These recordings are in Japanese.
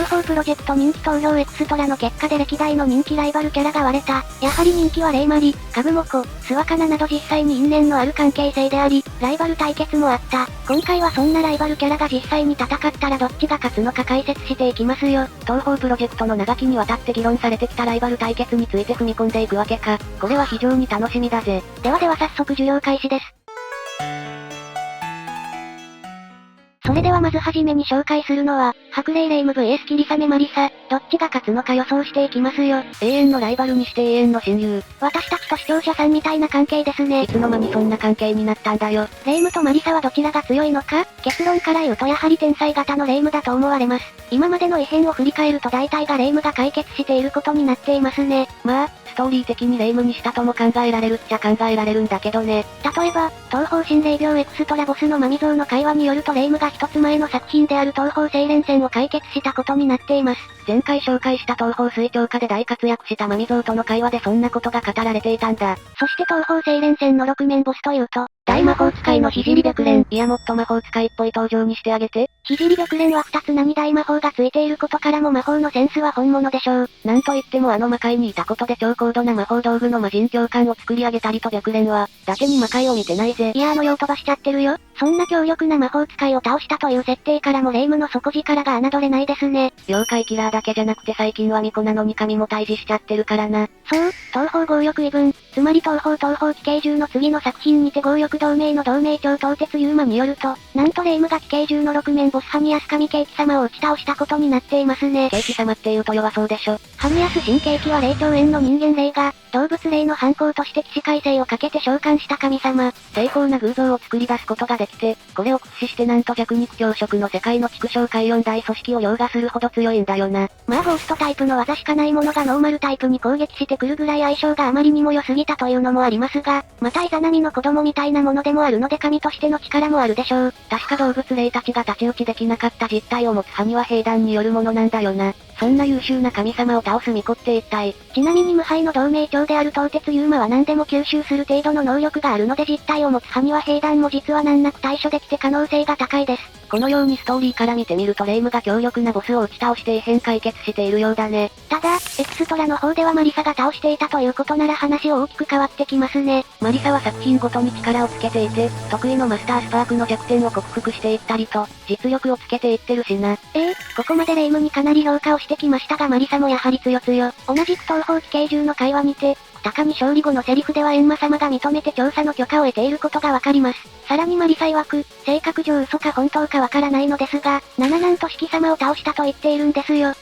宝プロジェクト人気投票エクストラの結果で歴代の人気ライバルキャラが割れた。やはり人気はレイマリ、カブモコ、スワカナなど実際に因縁のある関係性であり、ライバル対決もあった。今回はそんなライバルキャラが実際に戦ったらどっちが勝つのか解説していきますよ。東宝プロジェクトの長きにわたって議論されてきたライバル対決について踏み込んでいくわけか。これは非常に楽しみだぜ。では早速授業開始です。それではまずはじめに紹介するのは、白霊レイム vs キリサメマリサ、どっちが勝つのか予想していきますよ。永遠のライバルにして永遠の親友。私たちと視聴者さんみたいな関係ですね。いつの間にそんな関係になったんだよ。レイムとマリサはどちらが強いのか？結論から言うとやはり天才型のレイムだと思われます。今までの異変を振り返ると大体がレイムが解決していることになっていますね。まあ、ストーリー的にレイムにしたとも考えられるっちゃ考えられるんだけどね。例えば、東方神霊病エクストラボスのマミゾウの会話によるとレイムが一つ前の作品である東方精錬戦を解決したことになっています。前回紹介した東方水鳥化で大活躍したマミゾウとの会話でそんなことが語られていたんだ。そして東方精錬戦の6面ボスというと、大魔法使いの聖白蓮。いやもっと魔法使いっぽい登場にしてあげて。聖白蓮は2つ何大魔法がついていることからも魔法のセンスは本物でしょう。なんといってもあの魔界にいたことで超高度な魔法道具の魔人教官を作り上げたりと白蓮は、だけに魔界を見てないぜ。いや用飛ばしちゃってるよ。そんな強力な魔法使いを倒したという設定からもレイムの底力が侮れないですね。妖怪キラーだけじゃなくて最近は巫女なのに神も退治しちゃってるからな。そう、東方強力異分、つまり東方奇形獣の次の作品にて強力同盟の同盟長東鉄ユーマによると、なんとレイムが奇形獣の6面ボスハニヤス神ケーキ様を打ち倒したことになっていますね。ケーキ様って言うと弱そうでしょ。ハニヤス新ケーキは霊長園の人間霊が、動物霊の反抗として起死回生をかけて召喚した神様。精巧な偶像を作り出すことができて、これを駆使してなんと弱肉強食の世界の畜生界4大組織を凌駕するほど強いんだよな。まあゴーストタイプの技しかないものがノーマルタイプに攻撃してくるぐらい相性があまりにも良すぎたというのもありますが、またイザナミの子供みたいなものでもあるので神としての力もあるでしょう。確か動物霊たちが太刀打ちできなかった実体を持つハニは兵団によるものなんだよな。そんな優秀な神様を倒す巫女って一体。ちなみに無敗の同盟長である東鉄ユーマは何でも吸収する程度の能力があるので実体を持つハニは兵団も実は難なく対処できて可能性が高いです。このようにストーリーから見てみるとレイムが強力なボスを打ち倒して異変解決しているようだね。ただ、エクストラの方ではマリサが倒していたということなら話を大きく変わってきますね。マリサは作品ごとに力をつけていて、得意のマスタースパークの弱点を克服していったりと、実力をつけていってるしな。ここまでレイムにかなり評価をしてきましたがマリサもやはり強。同じく東方奇形獣の会話にて、高に勝利後のセリフでは閻魔様が認めて調査の許可を得ていることがわかります。さらにマリサ曰く、性格上嘘か本当かわからないのですが、七男と四季様を倒したと言っているんですよ。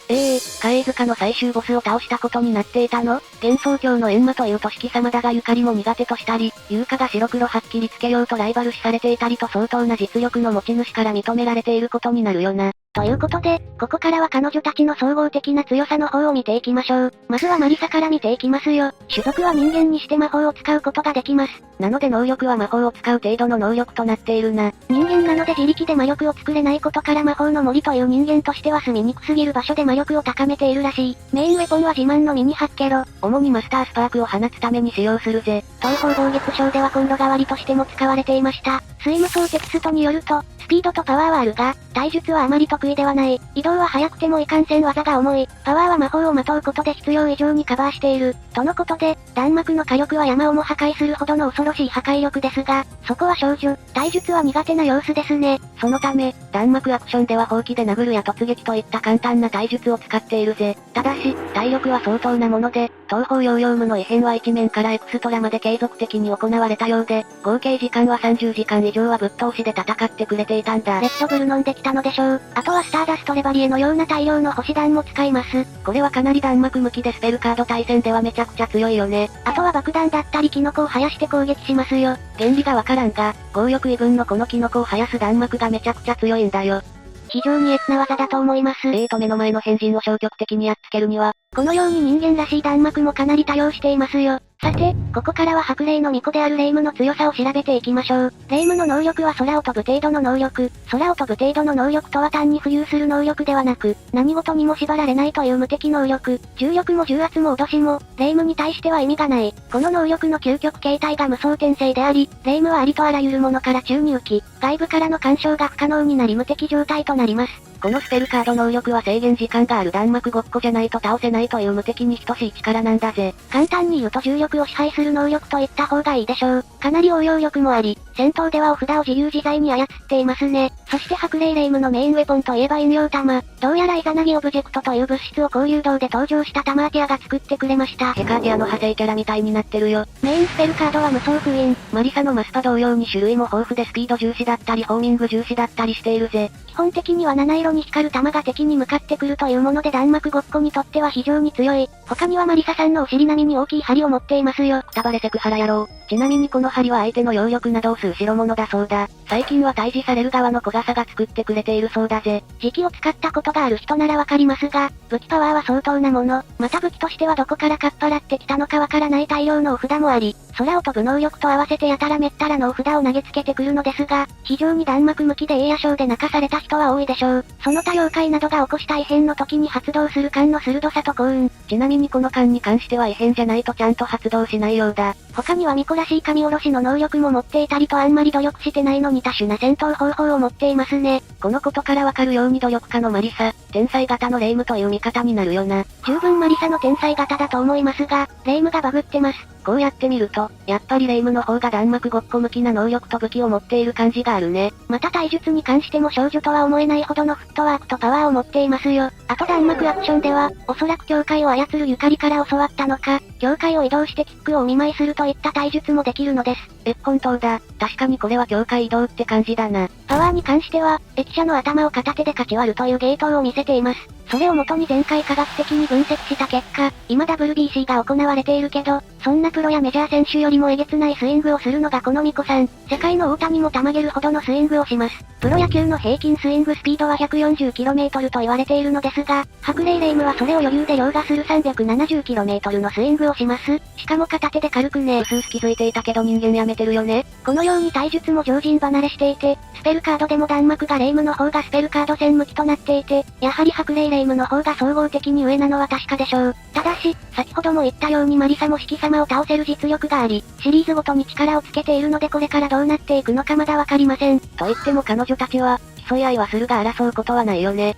貝塚の最終ボスを倒したことになっていたの？幻想郷の閻魔というと四季様だがゆかりも苦手としたり、優香が白黒はっきりつけようとライバル視されていたりと相当な実力の持ち主から認められていることになるよな。ということで、ここからは彼女たちの総合的な強さの方を見ていきましょう。まずはマリサから見ていきますよ。種族は人間にして魔法を使うことができます。なので能力は魔法を使う程度の能力となっているな。人間なので自力で魔力を作れないことから魔法の森という人間としては住みにくすぎる場所で魔力を高めているらしい。メインウェポンは自慢のミニハッケロ。主にマスタースパークを放つために使用するぜ。東方暴月章ではコンロ代わりとしても使われていました。スイムソーテクストによると、スピードとパワーはあるが、体術はあまり得意ではない。移動は速くてもいかんせん技が重い。パワーは魔法をまとうことで必要以上にカバーしている。とのことで、弾幕の火力は山をも破壊するほどの恐ろしい破壊力ですが、そこは少女、体術は苦手な様子ですね。そのため、弾幕アクションではほうきで殴るや突撃といった簡単な体術を使っているぜ。ただし、体力は相当なもので、東方ヨーヨームの異変は1面からエクストラまで継続的に行われたようで、合計時間は30時間以上はぶっ通しで戦ってくれていたんだ。レッドブル飲んできたのでしょう。あとはスターダストレバリエのような大量の星弾も使います。これはかなり弾幕向きでスペルカード対戦ではめちゃくちゃ強いよね。あとは爆弾だったりキノコを生やして攻撃しますよ。原理がわからんが、強力異分のこのキノコを生やす弾幕がめちゃくちゃ強いんだよ。非常にエツな技だと思います。と目の前の変人を消極的にやっつけるには、このように人間らしい弾幕もかなり多用していますよ。さて、ここからは白霊の巫女であるレイムの強さを調べていきましょう。レイムの能力は空を飛ぶ程度の能力。空を飛ぶ程度の能力とは単に浮遊する能力ではなく、何事にも縛られないという無敵能力。重力も重圧も脅しも、レイムに対しては意味がない。この能力の究極形態が無双転生であり、レイムはありとあらゆるものから宙に浮き、外部からの干渉が不可能になり無敵状態となります。このスペルカード能力は制限時間がある弾幕ごっこじゃないと倒せないという無敵に等しい力なんだぜ。簡単に言うと重力を支配する能力と言った方がいいでしょう。かなり応用力もあり、戦闘ではお札を自由自在に操っていますね。そして白霊霊夢のメインウェポンといえば引用弾。どうやらイザナギオブジェクトという物質を交流道で登場したタマーティアが作ってくれました。ヘカーティアの派生キャラみたいになってるよ。メインスペルカードは無双封印。マリサのマスパ同様に種類も豊富でスピード重視だったりホーミング重視だったりしているぜ。基本的には七色に光る弾が敵に向かってくるというもので弾幕ごっこにとっては非常に強い。他にはマリサさんのお尻並みに大きい針を持っていますよ。くたばれセクハラ野郎。ちなみにこの針は相手の揚力などを吸う代物だそうだ。最近は退治される側の小笠が作ってくれているそうだぜ。磁気を使ったことがある人ならわかりますが、武器パワーは相当なもの。また武器としてはどこからかっぱらってきたのかわからない大量のお札もあり、空を飛ぶ能力と合わせてやたらめったらのお札を投げつけてくるのですが、非常に弾幕向きで栄夜賞で泣かされた人は多いでしょう。その他妖怪などが起こした異変の時に発動する缶の鋭さと幸運。ちなみにこの缶に関しては異変じゃないとちゃんと発動しないようだ。他には巫女らしい神下ろしの能力も持っていたりとあんまり努力してないのに多種な戦闘方法を持っていますね。このことからわかるように努力家のマリサ、天才型のレイムという見方になるよな。十分マリサの天才型だと思いますが、レイムがバグってます。こうやって見ると、やっぱりレイムの方が弾幕ごっこ向きな能力と武器を持っている感じがあるね。また体術に関しても少女とは思えないほどのフットワークとパワーを持っていますよ。あと弾幕アクションでは、おそらく境界を操るゆかりから教わったのか、境界を移動してキックをお見舞いするといった体術もできるのです。本当だ。確かにこれは境界移動って感じだな。パワーに関しては、駅舎の頭を片手で勝ち割るというゲートを見せています。それを元に前回科学的に分析した結果、今 WBC が行われているけど、そんなプロやメジャー選手よりもえげつないスイングをするのがこのミコさん。世界の大谷もたまげるほどのスイングをします。プロ野球の平均スイングスピードは 140km と言われているのですが、白霊霊夢はそれを余裕で凌駕する 370km のスイングをします。しかも片手で軽くね。うすうす気づいていたけど人間やめてるよね。このように体術も常人離れしていて、スペルカードでも弾幕が霊夢の方がスペルカード戦向きとなっていて、やはり白霊霊夢の方が総合的に上なのは確かでしょう。ただし、先ほども言ったようにマリサも四季様を倒せる実力があり、シリーズごとに力をつけているのでこれからどうなっていくのかまだわかりません。と言っても彼女たちは、競い合いはするが争うことはないよね。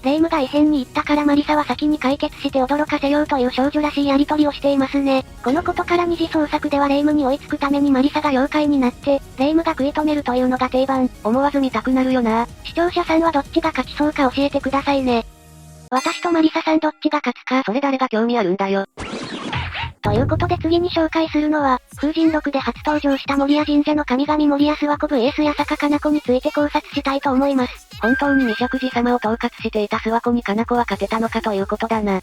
レイムが異変に行ったからマリサは先に解決して驚かせようという少女らしいやりとりをしていますね。このことから二次創作ではレイムに追いつくためにマリサが妖怪になって、レイムが食い止めるというのが定番。思わず見たくなるよな。視聴者さんはどっちが勝ちそうか教えてくださいね。私とマリサさんどっちが勝つか。それ誰が興味あるんだよ。ということで次に紹介するのは、風神録で初登場した守谷神社の神々守谷諏訪古武エースや坂かな子について考察したいと思います。本当に未釈寺様を統括していた諏訪湖にかな子は勝てたのかということだな。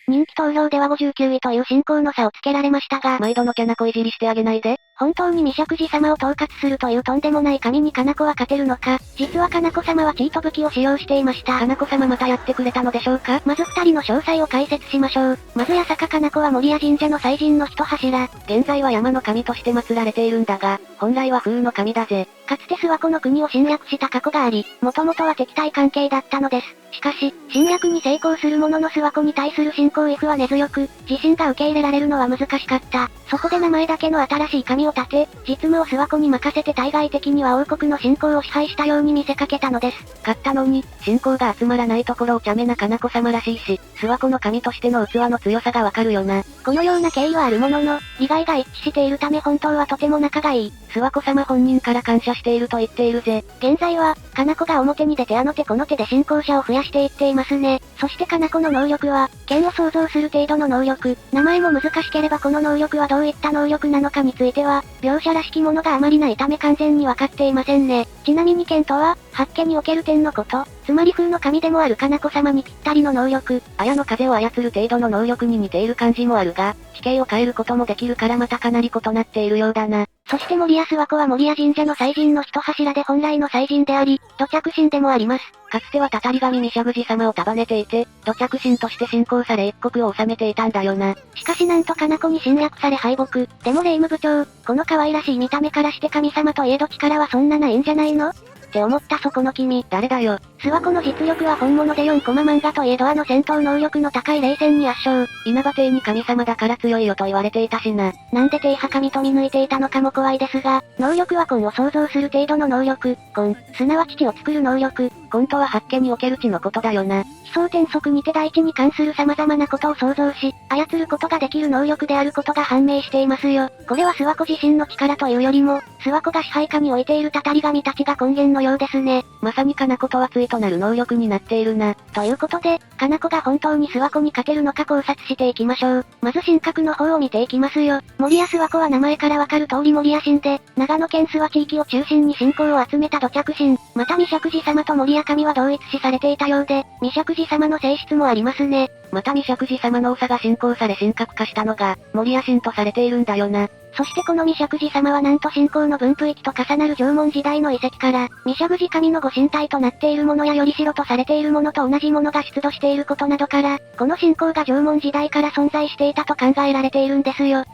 人気投票では59位という進行の差をつけられましたが、毎度のキャナコいじりしてあげないで。本当に未釈寺様を統括するというとんでもない神にかな子は勝てるのか。実はかな子様はチート武器を使用していました。かな子様またやってくれたのでしょうか。まず二人の詳細を解説しましょう。まず八坂かな子は守谷神社の祭神の一柱。現在は山の神として祀られているんだが、本来は風雨の神だぜ。かつて諏訪湖の国を侵略した過去があり、もともとは敵対関係だったのです。しかし、侵略に成功する者の諏訪湖に対する信仰意は根強く、自身が受け入れられるのは難しかった。そこで名前だけの新しい神を立て、実務を諏訪湖に任せて対外的には王国の信仰を支配したように見せかけたのです。勝ったのに、信仰が集まらないところを茶目なかな子様らしいし、諏訪湖の神としての器の強さがわかるよな。このような経緯はあるものの、利害が一致しているため本当はとても仲がいい。諏訪湖様本人から感謝していると言っているぜ。現在は、かな子が表に出てあの手この手で信仰者を増やしていっていますね。そしてかな子の能力は、剣を想像する程度の能力。名前も難しければこの能力はどういった能力なのかについては、描写らしきものがあまりないため完全にわかっていませんね。ちなみに剣とは、八家における天のこと、つまり風の神でもあるかな子様にぴったりの能力。綾の風を操る程度の能力に似ている感じもあるが、地形を変えることもできるからまたかなり異なっているようだな。そして守谷諏訪湖は守谷神社の祭神の一柱で本来の祭神であり、土着神でもあります。かつてはたたり神未釈寺様を束ねていて、土着神として信仰され一国を治めていたんだよな。しかしなんとかな子に侵略され敗北。でも霊夢部長、この可愛らしい見た目からして神様といえど力はそんなないんじゃないのって思ったそこの君。誰だよ。諏訪湖の実力は本物で4コマ漫画といえど戦闘能力の高い霊戦に圧勝。稲葉帝に神様だから強いよと言われていたしな。なんで帝派神と見抜いていたのかも怖いですが、能力は魂を創造する程度の能力。魂、すなわち血を作る能力。魂とは八家における血のことだよな。奇想天則にて大地に関する様々なことを想像し、操ることができる能力であることが判明していますよ。これは諏訪湖自身の力というよりも、諏訪湖が支配下に置いているたたり神たちが根源のようですね。まさにかな子とは対となる能力になっているな。ということで、かな子が本当に諏訪湖に勝てるのか考察していきましょう。まず神格の方を見ていきますよ。守谷諏訪湖は名前からわかる通り守谷神で、長野県諏訪地域を中心に信仰を集めた土着神。また未釈寺様と守谷神は同一視されていたようで、未釈寺様の性質もありますね。また未釈寺様の長が信仰され神格化したのが、守谷神とされているんだよな。そしてこの未釈寺様はなんと信仰の分布域と重なる縄文時代の遺跡から、未釈寺神のご神体となっているものや頼代とされているものと同じものが出土していることなどから、この信仰が縄文時代から存在していたと考えられているんですよ。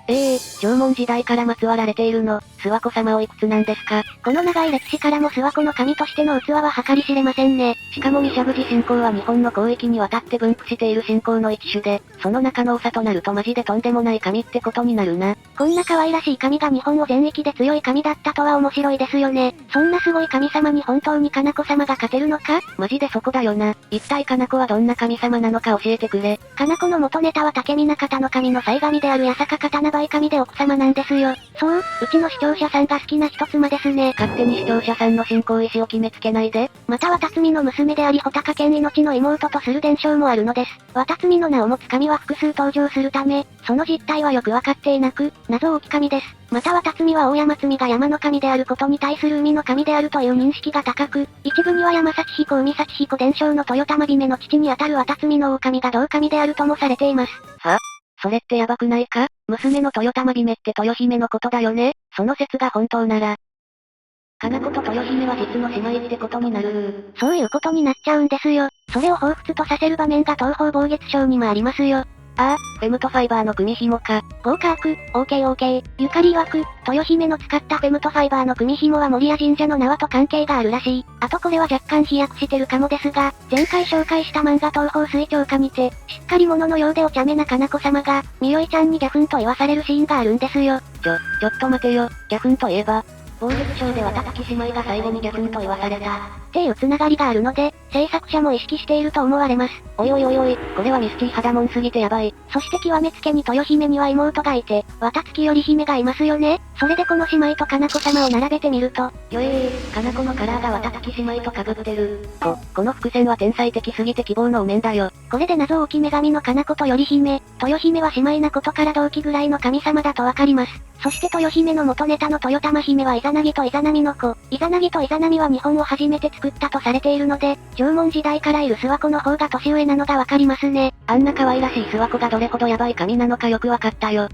縄文時代から祀られているの、諏訪湖様おいくつなんですか？この長い歴史からも諏訪湖の神としての器は計り知れませんね。しかも未釈寺信仰は日本の広域にわたって分布している信仰の一種で、その中の長となるとマジでとんでもない神ってことになるな。こんな可愛らしい神が日本を全域で強い神だったとは面白いですよね。そんなすごい神様に本当にかな子様が勝てるのか？マジでそこだよな。一体かな子はどんな神様なのか教えてくれ。かな子の元ネタは竹見方の神の祭神である八坂刀梅神で奥様なんですよ。そう、うちの視聴者さんが好きな人妻ですね。勝手に視聴者さんの信仰意志を決めつけないで。または辰巳の娘であり穂高県命の妹とする伝承もあるのです。渡巳の名を持つ神は複数登場するため、その実態はよくわかっていなく、謎多き神です。または辰巳は大山積が山の神であることに対する海の神であるという認識が高く、一部には山幸彦海幸彦伝承の豊玉姫の父にあたる渡巳の大神が同神であるともされています。は？それってやばくないか？娘の豊玉姫って豊姫のことだよね？その説が本当なら。かな子と豊姫は実の姉妹ってことになる。そういうことになっちゃうんですよ。それを彷彿とさせる場面が東方暴月賞にもありますよ。フェムとファイバーの組紐か。合格、OK。ゆかり曰く、豊姫の使ったフェムとファイバーの組紐は守谷神社の縄と関係があるらしい。あとこれは若干飛躍してるかもですが、前回紹介した漫画東方水鳥化にて、しっかり者のようでお茶目なかな子様が、みよいちゃんにギャフンと言わされるシーンがあるんですよ。ちょっと待てよ、ギャフンといえば、暴月賞では叩き姉妹が最後にギャフンと言わされた。っていうつながりがあるので、制作者も意識していると思われます。おい、これはミスチー肌もんすぎてやばい。そして極めつけに豊姫には妹がいて、渡月頼姫がいますよね。それでこの姉妹とかな子様を並べてみると、かな子のカラーが渡月姉妹と被ってる。この伏線は天才的すぎて希望のお面だよ。これで謎多き女神のかな子と頼姫、豊姫は姉妹なことから同期ぐらいの神様だとわかります。そして豊姫の元ネタの豊玉姫はイザナギとイザナミの子。イザナギとイザナミは日本を初めて作ったとされているので、縄文時代からいる諏訪湖の方が年上なのがわかりますね。あんな可愛らしい諏訪湖がどれほどヤバい神なのかよくわかったよ。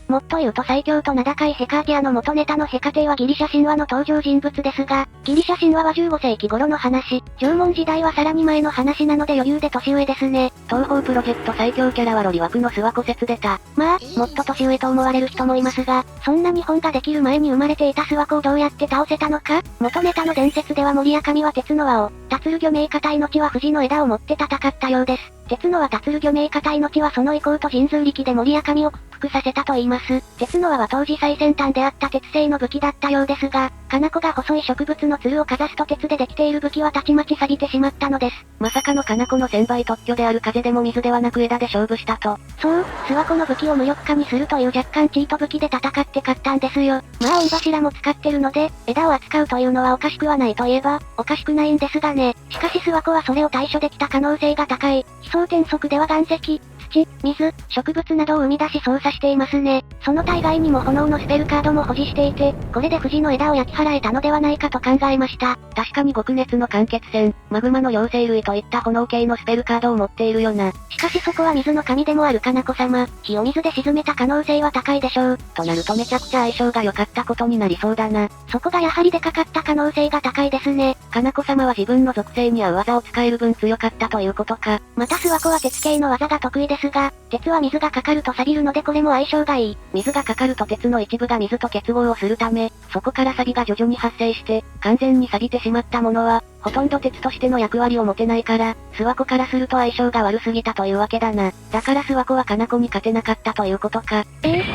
もっと言うと最強と名高いヘカーティアの元ネタのヘカテイはギリシャ神話の登場人物ですが、ギリシャ神話は15世紀頃の話、縄文時代はさらに前の話なので余裕で年上ですね。東方プロジェクト最強キャラはロリ枠の諏訪湖説出た。まあ、もっと年上と思われる人もいますが、そんな日本ができる前に生まれていた諏訪湖をどうやって倒せたのか？元ネタの伝説では守谷神は鉄の輪を、達る魚名方命は藤の枝を持って戦ったようです。鉄の輪達る魚名方命はその意向と神通力で守谷神を屈服させたと言います。鉄の輪は当時最先端であった鉄製の武器だったようですが、かな子が細い植物のつるをかざすと鉄でできている武器はたちまち錆びてしまったのです。まさかのかな子の1000倍特許である風でも水ではなく枝で勝負したと。そう、諏訪湖の武器を無力化にするという若干チート武器で戦って勝ったんですよ。まあ御柱も使ってるので、枝を扱うというのはおかしくはないといえば、おかしくないんですがね。しかし諏訪湖はそれを対処できた可能性が高い。奇想天則では岩石、土、水、植物などを生み出し操作していますね。その他以外にも炎のスペルカードも保持していて、これで藤の枝を焼き払えたのではないかと考えました。確かに極熱の間欠泉、マグマの妖精類といった炎系のスペルカードを持っているよな。しかしそこは水の神でもあるかな子様。火を水で沈めた可能性は高いでしょう。となるとめちゃくちゃ相性が良かったことになりそうだな。そこがやはりでかかった可能性が高いですね。かな子様は自分の属性に合う技を使える分強かったということか。また諏訪湖は鉄系の技が得意ですが、鉄は水がかかると錆びるのでこれも相性がいい。水がかかると鉄の一部が水と結合をするため、そこから錆が徐々に発生して、完全に錆びてしまったものは、ほとんど鉄としての役割を持てないから、諏訪湖からすると相性が悪すぎたというわけだな。だから諏訪湖はかな子に勝てなかったということか。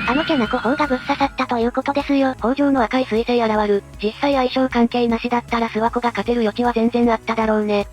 あのキャナコ砲がぶっ刺さったということですよ。砲上の赤い彗星現る。実際相性関係なしだったら諏訪湖が勝てる余地は全然あっただろうね。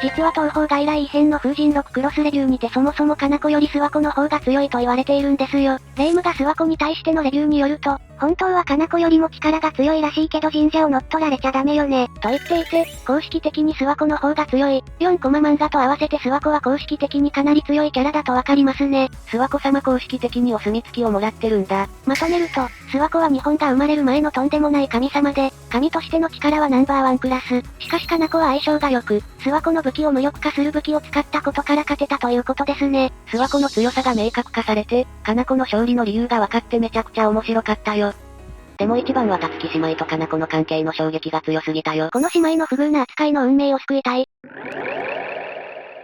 実は東方外来異変の風神6クロスレビューにてそもそもかな子より諏訪湖の方が強いと言われているんですよ。霊夢が諏訪湖に対してのレビューによると、本当はかな子よりも力が強いらしいけど神社を乗っ取られちゃダメよね、と言っていて、公式的に諏訪湖の方が強い。4コマ漫画と合わせて諏訪湖は公式的にかなり強いキャラだとわかりますね。諏訪湖様公式的にお墨付きをもらってるんだ。まとめると、諏訪湖は日本が生まれる前のとんでもない神様で、神としての力はナンバーワンクラス。しかしかな子は相性が良く、諏訪湖の武器を無力化する武器を使ったことから勝てたということですね。諏訪湖の強さが明確化されて、かな子の勝利の理由が分かってめちゃくちゃ面白かったよ。でも一番はたつき姉妹とかな子の関係の衝撃が強すぎたよ。この姉妹の不遇な扱いの運命を救いたい。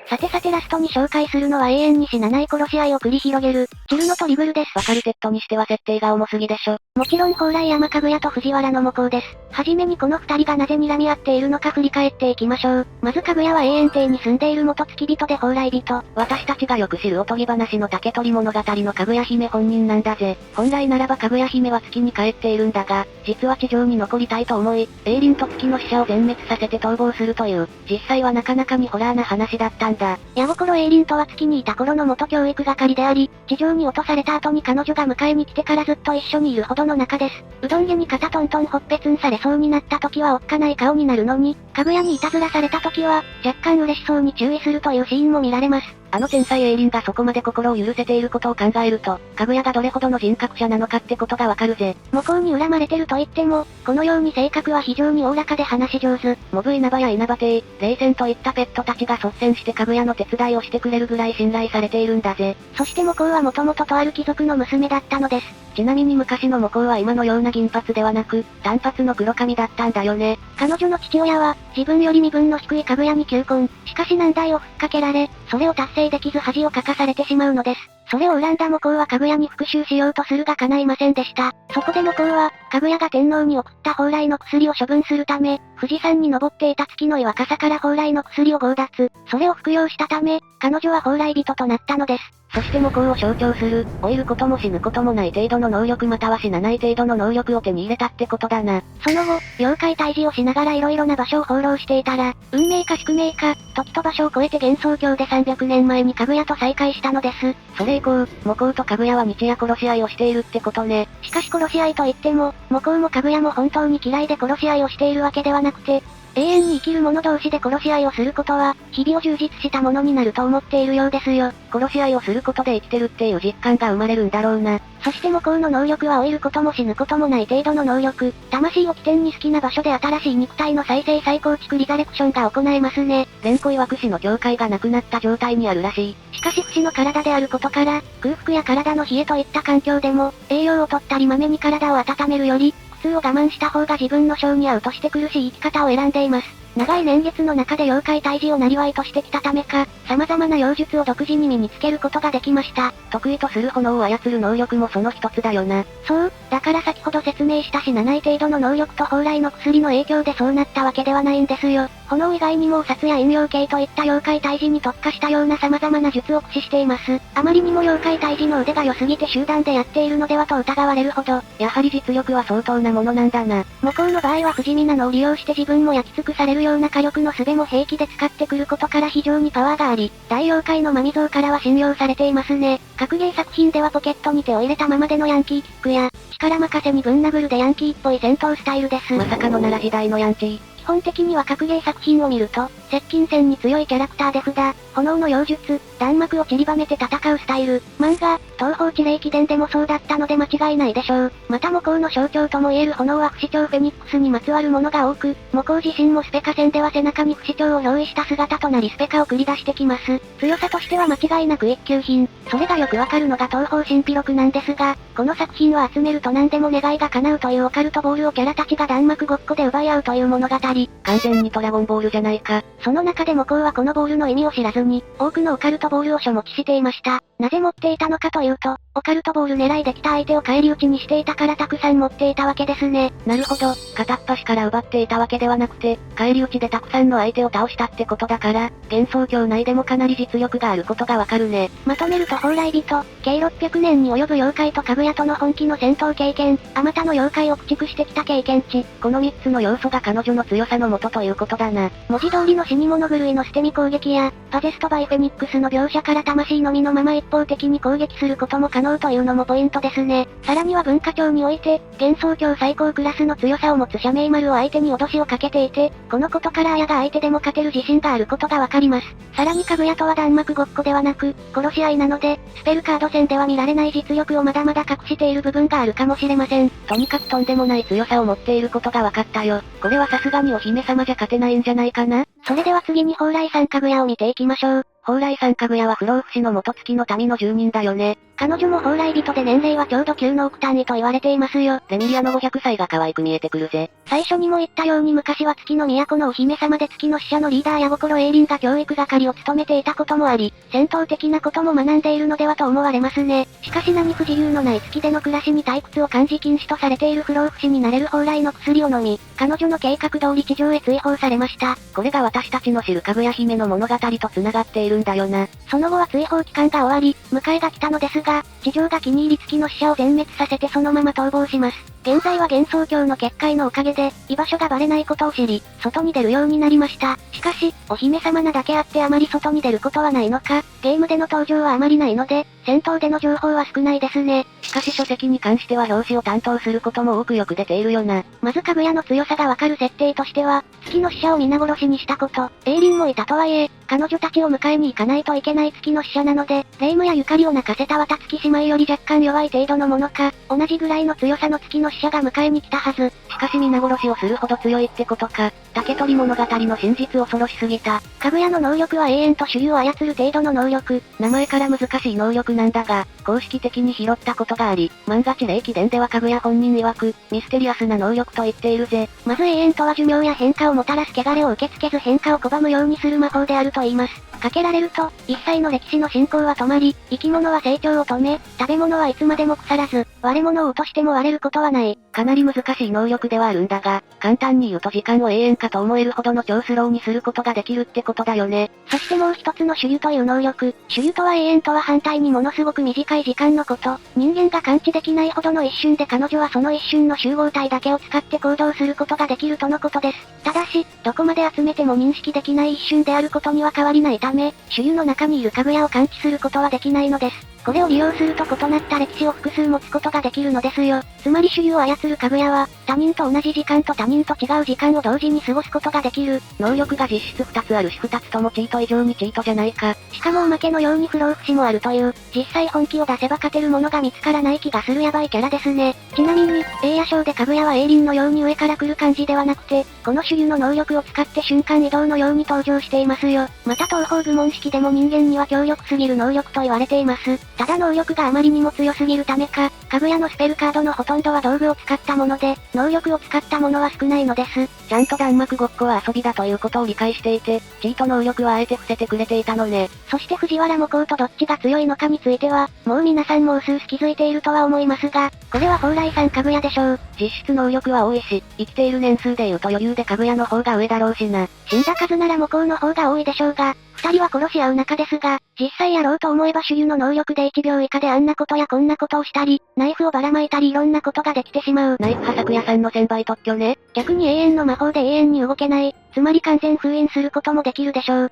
さてラストに紹介するのは永遠に死なない殺し合いを繰り広げる、チルノとリグルです。わかるテッドにしては設定が重すぎでしょ。もちろん蓬莱山かぐやと藤原の猛攻です。はじめにこの二人がなぜ睨み合っているのか振り返っていきましょう。まずかぐやは永遠邸に住んでいる元付き人で蓬莱人。私たちがよく知るおとぎ話の竹取物語のかぐや姫本人なんだぜ。本来ならばかぐや姫は月に帰っているんだが、実は地上に残りたいと思い、エイリンと月の使者を全滅させて逃亡するという、実際はなかなかにホラーな話だったんだ。矢心エイリンとは月にいた頃の元教育係であり、地上に落とされた後に彼女が迎えに来てからずっと一緒にいるほどの仲です。うどん家に肩トントンほっぺつんされそうになった時はおっかない顔になるのに、かぐやにいたずらされた時は、若干嬉しそうに注意するというシーンも見られます。あの天才エイリンがそこまで心を許せていることを考えると、かぐやがどれほどの人格者なのかってことがわかるぜ。猛攻に恨まれてると言っても、このように性格は非常におおらかで話し上手。モブ稲葉や稲葉亭、霊仙といったペットたちが率先してかぐやの手伝いをしてくれるぐらい信頼されているんだぜ。そして猛攻はもともととある貴族の娘だったのです。ちなみに昔の猛攻は今のような銀髪ではなく、単髪の黒髪だったんだよね。彼女の父親は、自分より身分の低いかぐやに求婚。しかし難題をふっかけられ、それを達成できず恥をかかされてしまうのです。それを恨んだ猛攻はかぐやに復讐しようとするが叶いませんでした。そこで猛攻は、かぐやが天皇に送った蓬莱の薬を処分するため、富士山に登っていた月の岩笠から蓬莱の薬を強奪。それを服用したため、彼女は蓬莱人となったのです。そして猛攻を象徴する、老いることも死ぬこともない程度の能力または死なない程度の能力を手に入れたってことだな。その後、妖怪退治をしながら色々な場所を放浪していたら、運命か宿命か、時と場所を超えて幻想郷で300年前にかぐやと再会したのです。それ以降、猛攻とかぐやは日夜殺し合いをしているってことね。しかし殺し合いといっても、猛攻もかぐやも本当に嫌いで殺し合いをしているわけではなくて、永遠に生きる者同士で殺し合いをすることは、日々を充実したものになると思っているようですよ。殺し合いをすることで生きてるっていう実感が生まれるんだろうな。そして猛攻の能力は老いることも死ぬこともない程度の能力。魂を起点に好きな場所で新しい肉体の再生再構築リザレクションが行えますね。連呼曰く死の境界がなくなった状態にあるらしい。しかし不死の体であることから、空腹や体の冷えといった環境でも、栄養をとったりまめに体を温めるより、苦痛を我慢した方が自分の性に合うとして苦しい生き方を選んでいます。長い年月の中で妖怪退治を生業としてきたためか、様々な妖術を独自に身につけることができました。得意とする炎を操る能力もその一つだよな。そう、だから先ほど説明した死なない程度の能力と蓬莱の薬の影響でそうなったわけではないんですよ。炎以外にもお札や陰陽系といった妖怪退治に特化したような様々な術を駆使しています。あまりにも妖怪退治の腕が良すぎて集団でやっているのではと疑われるほど、やはり実力は相当なものなんだな。猛攻の場合は不死身なのを利用して自分も焼き尽くされるような火力の術も平気で使ってくることから非常にパワーがあり、大妖怪のマミゾウからは信用されていますね。格ゲー作品ではポケットに手を入れたままでのヤンキーキックや、力任せにぶん殴るでヤンキーっぽい戦闘スタイルです。まさかの奈良時代のヤンチー。基本的には格ゲー作品を見ると、接近戦に強いキャラクターで札、炎の妖術、弾幕を散りばめて戦うスタイル、漫画、東方地霊記伝でもそうだったので間違いないでしょう。また猛攻の象徴とも言える炎は不死鳥フェニックスにまつわるものが多く、猛攻自身もスペカ戦では背中に不死鳥を憑依した姿となりスペカを繰り出してきます。強さとしては間違いなく一級品。それがよくわかるのが東方神秘録なんですが、この作品は集めると何でも願いが叶うというオカルトボールをキャラたちが弾幕ごっこで奪い合うという物語。完全にドラゴンボールじゃないか。その中でもこうはこのボールの意味を知らずに、多くのオカルトボールを所持していました。なぜ持っていたのかというと、オカルトボール狙いできた相手を返り討ちにしていたからたくさん持っていたわけですね。なるほど、片っ端から奪っていたわけではなくて、返り討ちでたくさんの相手を倒したってことだから、幻想郷内でもかなり実力があることがわかるね。まとめると蓬莱人、計600年に及ぶ妖怪とかぐやとの本気の戦闘経験、あまたの妖怪を駆逐してきた経験値。この3つの要素が彼女の強さの元ということだな。文字通りの死に物狂いの捨て身攻撃や、パゼストバイフェニックスの描写から魂のみのまま一方的に攻撃することも可能というのもポイントですね。さらには文化庁において、幻想郷最高クラスの強さを持つ社名丸を相手に脅しをかけていて、このことから綾が相手でも勝てる自信があることがわかります。さらにかぐやとは弾幕ごっこではなく、殺し合いなので、スペルカード戦では見られない実力をまだまだ隠している部分があるかもしれません。とにかくとんでもない強さを持っていることがわかったよ。これはさすがにお姫様じゃ勝てないんじゃないかな。それでは次に蓬莱さんかぐやを見ていきましょう。蓬莱さんかぐやは不老不死の元月の民の住人だよね。彼女も蓬莱人で年齢はちょうど9の億単位と言われていますよ。レミリアの500歳が可愛く見えてくるぜ。最初にも言ったように昔は月の都のお姫様で月の使者のリーダーや心エイリンが教育係を務めていたこともあり、戦闘的なことも学んでいるのではと思われますね。しかし何不自由のない月での暮らしに退屈を感じ禁止とされている不老不死になれる蓬莱の薬を飲み、彼女の計画通り地上へ追放されました。これが私たちの知るかぐや姫の物語と繋がっているんだよな。その後は追放期間が終わり、迎えが来たのですが、地上が気に入り月の使者を全滅させてそのまま逃亡します。現在は幻想郷の結界のおかげで、居場所がバレないことを知り、外に出るようになりました。しかし、お姫様なだけあってあまり外に出ることはないのか、ゲームでの登場はあまりないので、戦闘での情報は少ないですね。しかし書籍に関しては表紙を担当することも多くよく出ているよな。まずかぐやの強さがわかる設定としては、月の使者を皆殺しにしたこと、エイリンもいたとはいえ、彼女たちを迎えに行かないといけない月の使者なので、霊夢やゆかりを泣かせた渡月姉妹より若干弱い程度のものか、同じぐらいの強さの月の使者が迎えに来たはず。しかし皆殺しをするほど強いってことか。竹取物語の真実恐ろしすぎた。かぐやの能力は永遠と手榴を操る程度の能力。名前から難しい能力なんだが、公式的に拾ったことがあり、漫画地霊記伝ではかぐや本人曰く、ミステリアスな能力と言っているぜ。まず永遠とは寿命や変化をもたらす汚れを受け付けず変化を拒むようにする魔法であると言います。かけられると、一切の歴史の進行は止まり、生き物は成長を止め、食べ物はいつまでも腐らず、割れ物を落としても割れることはない。かなり難しい能力ではあるんだが、簡単に言うと時間を永遠かと思えるほどの超スローにすることができるってことだよね。そしてもう一つの手榴という能力。手榴とは永遠とは反対にものすごく短い時間のこと。人間が感知できないほどの一瞬で彼女はその一瞬の集合体だけを使って行動することができるとのことです。ただし、どこまで集めても認識できない一瞬であることには変わりないため、手榴の中にいるかぐやを感知することはできないのです。これを利用すると異なった歴史を複数持つことができるのですよ。つまり手榴を操るかぐやは、他人と同じ時間と他人と違う時間を同時に過ごすことができる。能力が実質2つあるし2つともチート以上にチートじゃないか。しかもおまけのように不老不死もあるという、実際本気を出せば勝てるものが見つからない気がするヤバいキャラですね。ちなみに、エイヤ賞でかぐやはエイリンのように上から来る感じではなくて、この手榴の能力を使って瞬間移動のように登場していますよ。また東方部門式でも人間には強力すぎる能力と言われています。ただ能力があまりにも強すぎるためか、かぐやのスペルカードのほとんどは道具を使ったもので、能力を使ったものは少ないのです。ちゃんと弾幕ごっこは遊びだということを理解していて、チート能力はあえて伏せてくれていたのね。そして藤原もこうとどっちが強いのかについては、もう皆さんも薄々気づいているとは思いますが、これは蓬莱さんかぐやでしょう。実質能力は多いし、生きている年数で言うと余裕でかぐやの方が上だろうしな。死んだ数なら向こうの方が多いでしょうが、二人は殺し合う仲ですが、実際やろうと思えば手榴の能力で1秒以下であんなことやこんなことをしたり、ナイフをばらまいたりいろんなことができてしまう。ナイフ破作屋さんの1000倍特許ね。逆に永遠の魔法で永遠に動けない、つまり完全封印することもできるでしょう。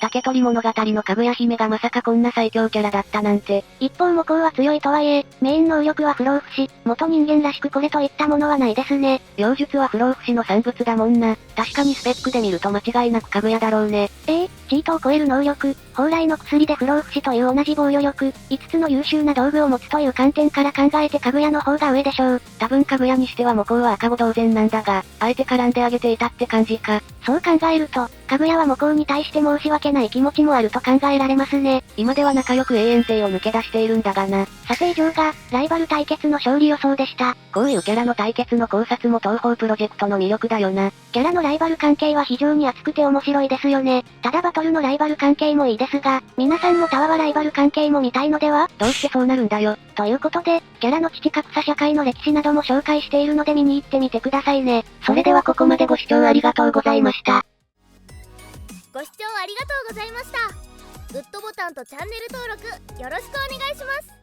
竹取物語のかぐや姫がまさかこんな最強キャラだったなんて。一方向こうは強いとはいえ、メイン能力は不老不死、元人間らしくこれといったものはないですね。妖術は不老不死の産物だもんな。確かにスペックで見ると間違いなくかぐやだろうね。チートを超える能力、蓬莱の薬で不老不死という同じ防御力、5つの優秀な道具を持つという観点から考えてかぐやの方が上でしょう。多分かぐやにしては向こうは赤子同然なんだが、あえて絡んであげていたって感じか。そう考えると、かぐやは母校に対して申し訳ない気持ちもあると考えられますね。今では仲良く永遠性を抜け出しているんだがな。さて以上が、ライバル対決の勝利予想でした。こういうキャラの対決の考察も東方プロジェクトの魅力だよな。キャラのライバル関係は非常に熱くて面白いですよね。ただバトルのライバル関係もいいですが、皆さんもタワーライバル関係も見たいのでは？どうしてそうなるんだよ。ということで、キャラの父格差社会の歴史なども紹介しているので見に行ってみてくださいね。それではここまでご視聴ありがとうございました。ご視聴ありがとうございました。グッドボタンとチャンネル登録よろしくお願いします。